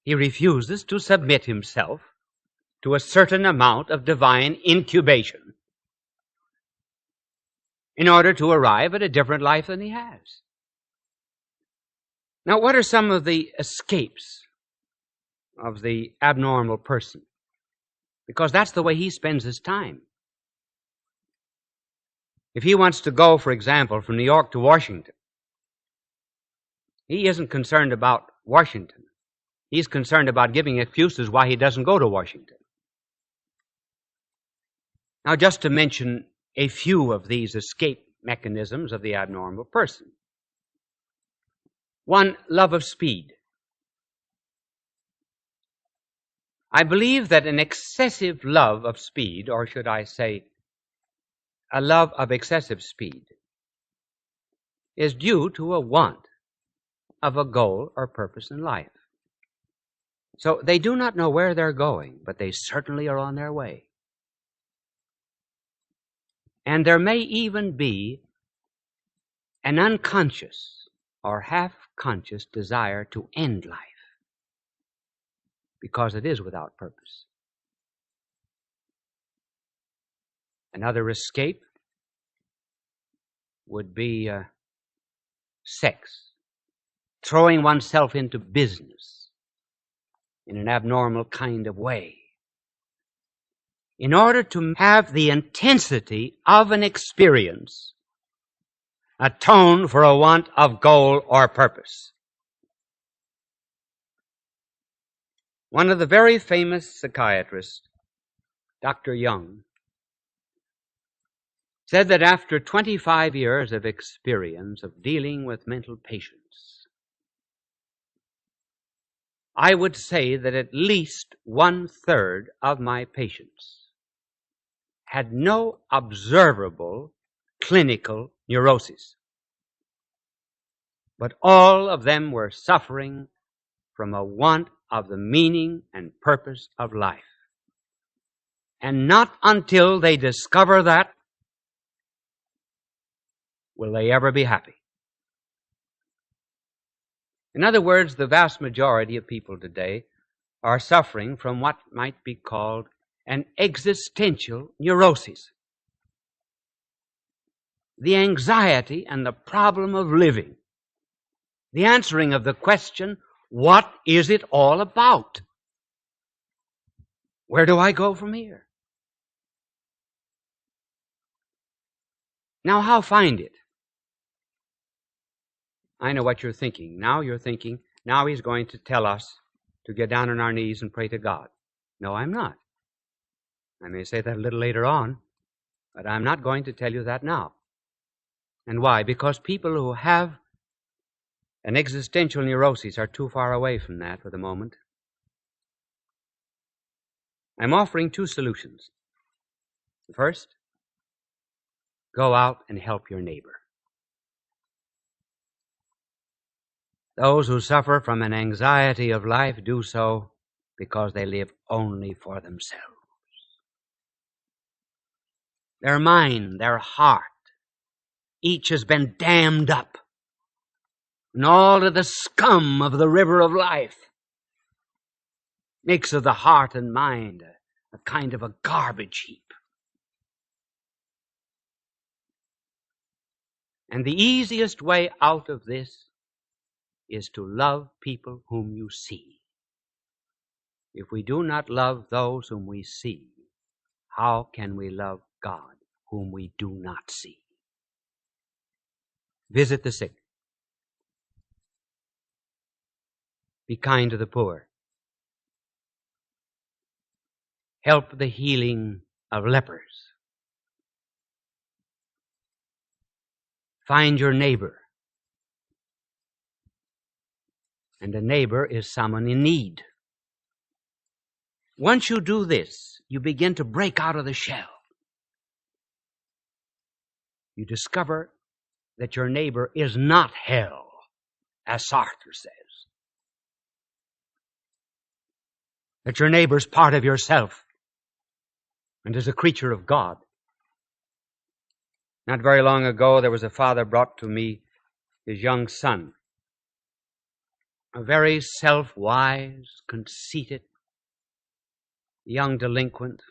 He refuses to submit himself to a certain amount of divine incubation in order to arrive at a different life than he has. Now, what are some of the escapes of the abnormal person? Because that's the way he spends his time. If he wants to go, for example, from New York to Washington, he isn't concerned about Washington. He's concerned about giving excuses why he doesn't go to Washington. Now, just to mention a few of these escape mechanisms of the abnormal person. One, love of speed. I believe that an excessive love of speed, or should I say, a love of excessive speed, is due to a want of a goal or purpose in life. So they do not know where they're going, but they certainly are on their way. And there may even be an unconscious or half-conscious desire to end life because it is without purpose. Another escape would be sex, throwing oneself into business in an abnormal kind of way in order to have the intensity of an experience atone for a want of goal or purpose. One of the very famous psychiatrists, Dr. Jung, said that after 25 years of experience of dealing with mental patients, I would say that at least 1/3 of my patients had no observable clinical neuroses, but all of them were suffering from a want of the meaning and purpose of life. And not until they discover that will they ever be happy. In other words, the vast majority of people today are suffering from what might be called an existential neurosis. The anxiety and the problem of living. The answering of the question, what is it all about? Where do I go from here? Now, how find it? I know what you're thinking. Now you're thinking, now he's going to tell us to get down on our knees and pray to God. No, I'm not. I may say that a little later on, but I'm not going to tell you that now. And why? Because people who have an existential neurosis are too far away from that for the moment. I'm offering 2 solutions. First, go out and help your neighbor. Those who suffer from an anxiety of life do so because they live only for themselves. Their mind, their heart, each has been dammed up and all of the scum of the river of life makes of the heart and mind a kind of a garbage heap. And the easiest way out of this is to love people whom you see. If we do not love those whom we see, how can we love God whom we do not see? Visit the sick. Be kind to the poor. Help the healing of lepers. Find your neighbor. And a neighbor is someone in need. Once you do this, you begin to break out of the shell. You discover that your neighbor is not hell, as Sartre says. That your neighbor is part of yourself and is a creature of God. Not very long ago, there was a father brought to me his young son. a very self-wise, conceited young delinquent